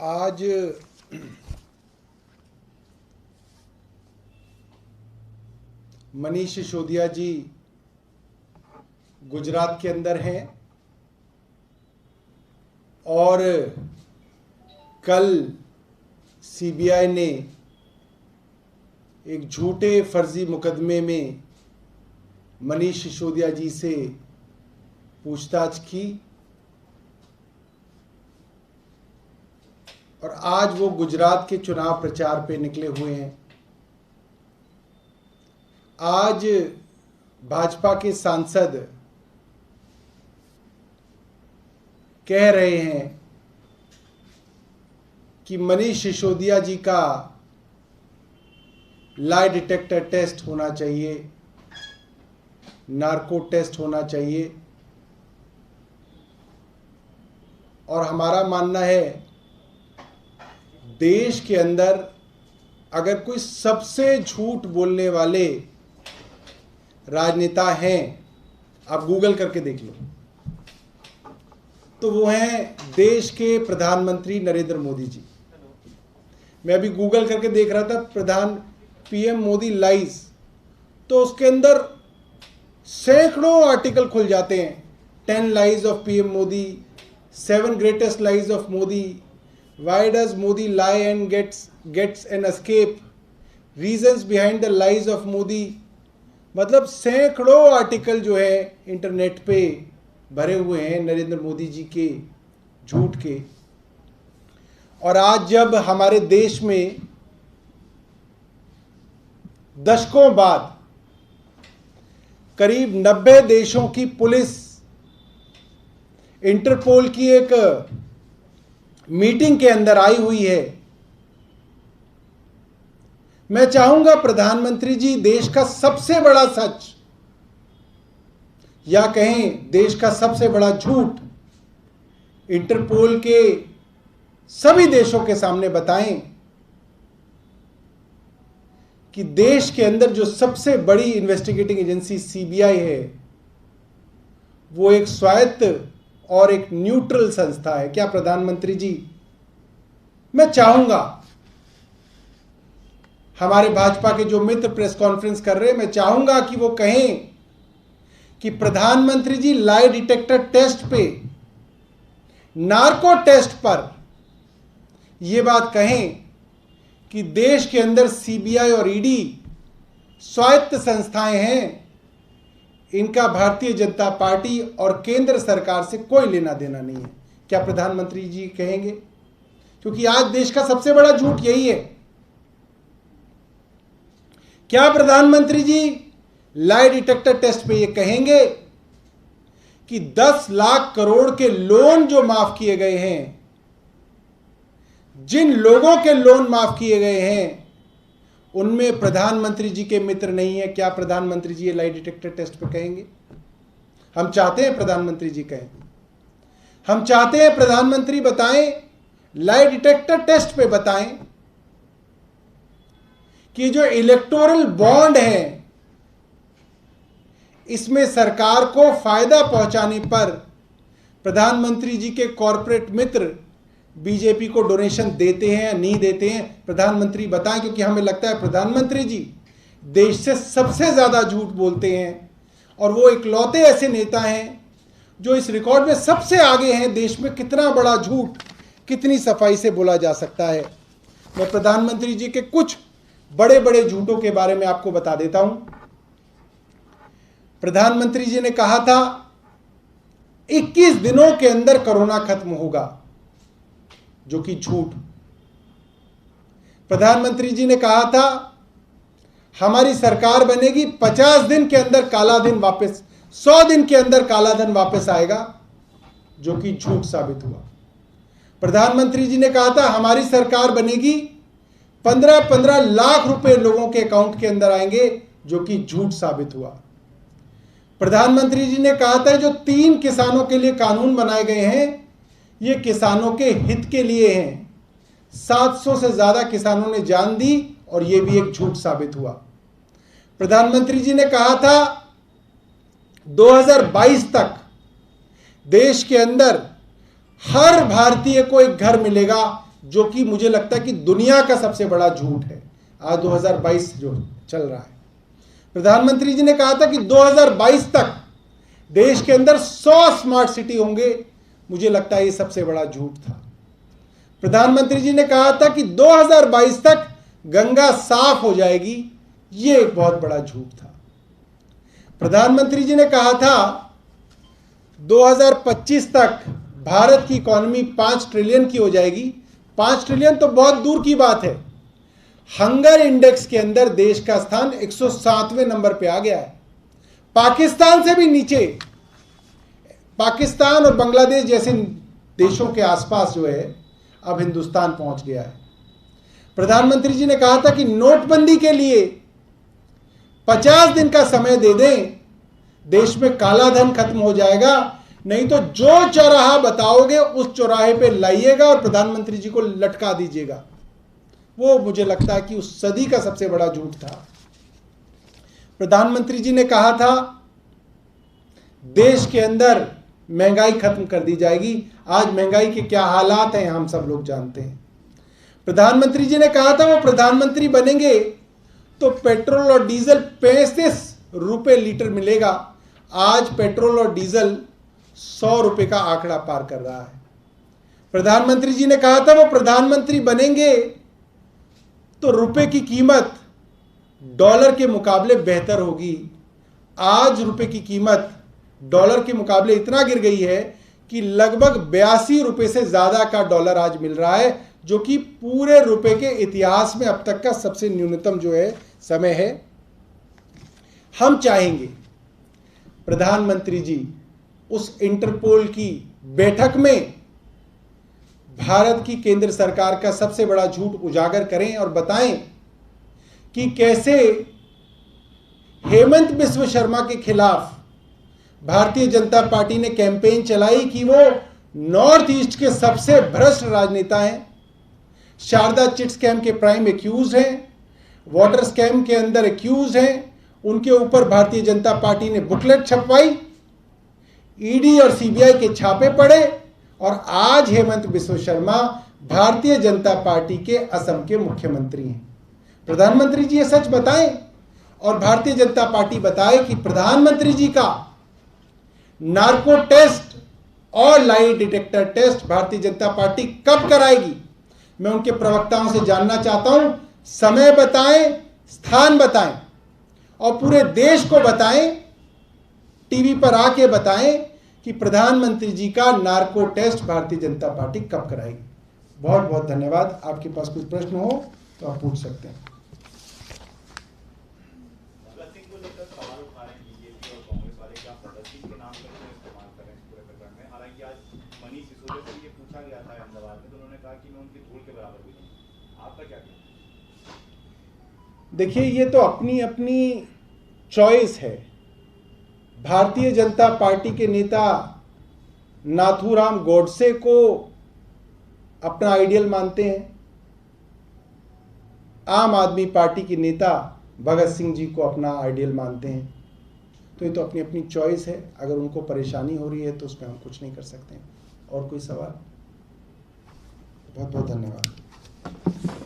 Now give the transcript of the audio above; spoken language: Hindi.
आज मनीष सिसोदिया जी गुजरात के अंदर हैं और कल सीबीआई ने एक झूठे फर्जी मुकदमे में मनीष सिसोदिया जी से पूछताछ की और आज वो गुजरात के चुनाव प्रचार पे निकले हुए हैं। आज भाजपा के सांसद कह रहे हैं कि मनीष सिसोदिया जी का लाई डिटेक्टर टेस्ट होना चाहिए, नार्को टेस्ट होना चाहिए। और हमारा मानना है देश के अंदर अगर कोई सबसे झूठ बोलने वाले राजनेता हैं, आप गूगल करके देख लो, तो वो हैं देश के प्रधानमंत्री नरेंद्र मोदी जी। मैं अभी गूगल करके देख रहा था पीएम मोदी लाइज, तो उसके अंदर सैकड़ों आर्टिकल खुल जाते हैं। 10 lies of PM Modi, 7 greatest lies of Modi, why does Modi lie and gets an escape, reasons behind the lies of Modi। मतलब सैकड़ों आर्टिकल जो है इंटरनेट पे भरे हुए हैं नरेंद्र मोदी जी के झूठ के। और आज जब हमारे देश में दशकों बाद करीब 90 देशों की पुलिस इंटरपोल की एक मीटिंग के अंदर आई हुई है, मैं चाहूंगा प्रधानमंत्री जी देश का सबसे बड़ा सच या कहें देश का सबसे बड़ा झूठ इंटरपोल के सभी देशों के सामने बताएं कि देश के अंदर जो सबसे बड़ी इन्वेस्टिगेटिंग एजेंसी सीबीआई है वो एक स्वायत्त और एक न्यूट्रल संस्था है। क्या प्रधानमंत्री जी, मैं चाहूंगा हमारे भाजपा के जो मित्र प्रेस कॉन्फ्रेंस कर रहे हैं, मैं चाहूंगा कि वो कहें कि प्रधानमंत्री जी लाई डिटेक्टर टेस्ट पे, नार्को टेस्ट पर ये बात कहें कि देश के अंदर सीबीआई और ईडी स्वायत्त संस्थाएं हैं, इनका भारतीय जनता पार्टी और केंद्र सरकार से कोई लेना देना नहीं है। क्या प्रधानमंत्री जी कहेंगे? क्योंकि आज देश का सबसे बड़ा झूठ यही है। क्या प्रधानमंत्री जी लाई डिटेक्टर टेस्ट पे ये कहेंगे कि 10 लाख करोड़ के लोन जो माफ किए गए हैं, जिन लोगों के लोन माफ किए गए हैं उनमें प्रधानमंत्री जी के मित्र नहीं है? क्या प्रधानमंत्री जी ये लाई डिटेक्टर टेस्ट पे कहेंगे? हम चाहते हैं प्रधानमंत्री जी कहें, हम चाहते हैं प्रधानमंत्री बताएं, लाई डिटेक्टर टेस्ट पे बताएं कि जो इलेक्टोरल बॉन्ड है इसमें सरकार को फायदा पहुंचाने पर प्रधानमंत्री जी के कॉरपोरेट मित्र बीजेपी को डोनेशन देते हैं या नहीं देते हैं? प्रधानमंत्री बताएं, क्योंकि हमें लगता है प्रधानमंत्री जी देश से सबसे ज्यादा झूठ बोलते हैं और वो इकलौते ऐसे नेता हैं जो इस रिकॉर्ड में सबसे आगे हैं। देश में कितना बड़ा झूठ कितनी सफाई से बोला जा सकता है। मैं प्रधानमंत्री जी के कुछ बड़े बड़े झूठों के बारे में आपको बता देता हूं। प्रधानमंत्री जी ने कहा था 21 दिनों के अंदर कोरोना खत्म होगा, जो कि झूठ। प्रधानमंत्री जी ने कहा था हमारी सरकार बनेगी 50 दिन के अंदर काला दिन वापस, 100 दिन के अंदर काला धन वापस आएगा, जो कि झूठ साबित हुआ। प्रधानमंत्री जी ने कहा था हमारी सरकार बनेगी 15-15 लाख रुपए लोगों के अकाउंट के अंदर आएंगे, जो कि झूठ साबित हुआ। प्रधानमंत्री जी ने कहा था जो 3 किसानों के लिए कानून बनाए गए हैं ये किसानों के हित के लिए हैं। 700 से ज्यादा किसानों ने जान दी और ये भी एक झूठ साबित हुआ। प्रधानमंत्री जी ने कहा था 2022 तक देश के अंदर हर भारतीय को एक घर मिलेगा, जो कि मुझे लगता है कि दुनिया का सबसे बड़ा झूठ है आज 2022 जो चल रहा है। प्रधानमंत्री जी ने कहा था कि 2022 तक देश के अंदर 100 स्मार्ट सिटी होंगे। मुझे लगता है ये सबसे बड़ा झूठ था। प्रधानमंत्री जी ने कहा था कि 2022 तक गंगा साफ हो जाएगी। ये एक बहुत बड़ा झूठ था। प्रधानमंत्री जी ने कहा था 2025 तक भारत की इकॉनमी 5 ट्रिलियन की हो जाएगी। 5 ट्रिलियन तो बहुत दूर की बात है। हंगर इंडेक्स के अंदर देश का स्थान 107वें नंबर पे आ गया है, पाकिस्तान से भी नीचे। पाकिस्तान और बांग्लादेश जैसे देशों के आसपास जो है अब हिंदुस्तान पहुंच गया है। प्रधानमंत्री जी ने कहा था कि नोटबंदी के लिए 50 दिन का समय दे दें, देश में काला धन खत्म हो जाएगा। नहीं तो जो चौराहा बताओगे उस चौराहे पे लाइएगा और प्रधानमंत्री जी को लटका दीजिएगा। वो मुझे लगता है कि उस सदी का सबसे बड़ा झूठ था। प्रधानमंत्री जी ने कहा था देश के अंदर महंगाई खत्म कर दी जाएगी। आज महंगाई के क्या हालात हैं हम सब लोग जानते हैं। प्रधानमंत्री जी ने कहा था वो प्रधानमंत्री बनेंगे तो पेट्रोल और डीजल 35 रुपए लीटर मिलेगा। आज पेट्रोल और डीजल 100 रुपए का आंकड़ा पार कर रहा है। प्रधानमंत्री जी ने कहा था वो प्रधानमंत्री बनेंगे तो रुपए की कीमत डॉलर के मुकाबले बेहतर होगी। आज रुपए की कीमत डॉलर के मुकाबले इतना गिर गई है कि लगभग 82 रुपए से ज्यादा का डॉलर आज मिल रहा है, जो कि पूरे रुपए के इतिहास में अब तक का सबसे न्यूनतम जो है समय है। हम चाहेंगे प्रधानमंत्री जी उस इंटरपोल की बैठक में भारत की केंद्र सरकार का सबसे बड़ा झूठ उजागर करें और बताएं कि कैसे हेमंत बिस्व शर्मा के खिलाफ भारतीय जनता पार्टी ने कैंपेन चलाई कि वो नॉर्थ ईस्ट के सबसे भ्रष्ट राजनेता हैं, शारदा चिट स्कैम के प्राइम एक्यूज हैं, वाटर स्कैम के अंदर एक्यूज हैं। उनके ऊपर भारतीय जनता पार्टी ने बुकलेट छपवाई, ईडी और सीबीआई के छापे पड़े और आज हेमंत बिस्व शर्मा भारतीय जनता पार्टी के असम के मुख्यमंत्री हैं। प्रधानमंत्री जी ये सच बताएं और भारतीय जनता पार्टी बताए कि प्रधानमंत्री जी का नार्को टेस्ट और lie detector test Bharatiya Janata party कब कराएगी। मैं उनके प्रवक्ताओं से जानना चाहता हूं, समय बताएं, स्थान बताएं और पूरे देश को बताएं, टीवी पर आके बताएं कि प्रधानमंत्री जी का narco test Bharatiya Janata party कब कराएगी। बहुत बहुत धन्यवाद। आपके पास कोई प्रश्न हो तो आप पूछ सकते हैं। देखिए, ये तो अपनी अपनी चॉइस है। भारतीय जनता पार्टी के नेता नाथूराम गोडसे को अपना आइडियल मानते हैं, आम आदमी पार्टी के नेता भगत सिंह जी को अपना आइडियल मानते हैं। तो ये तो अपनी अपनी चॉइस है। अगर उनको परेशानी हो रही है तो उसमें हम कुछ नहीं कर सकते हैं। और कोई सवाल? बहुत बहुत धन्यवाद।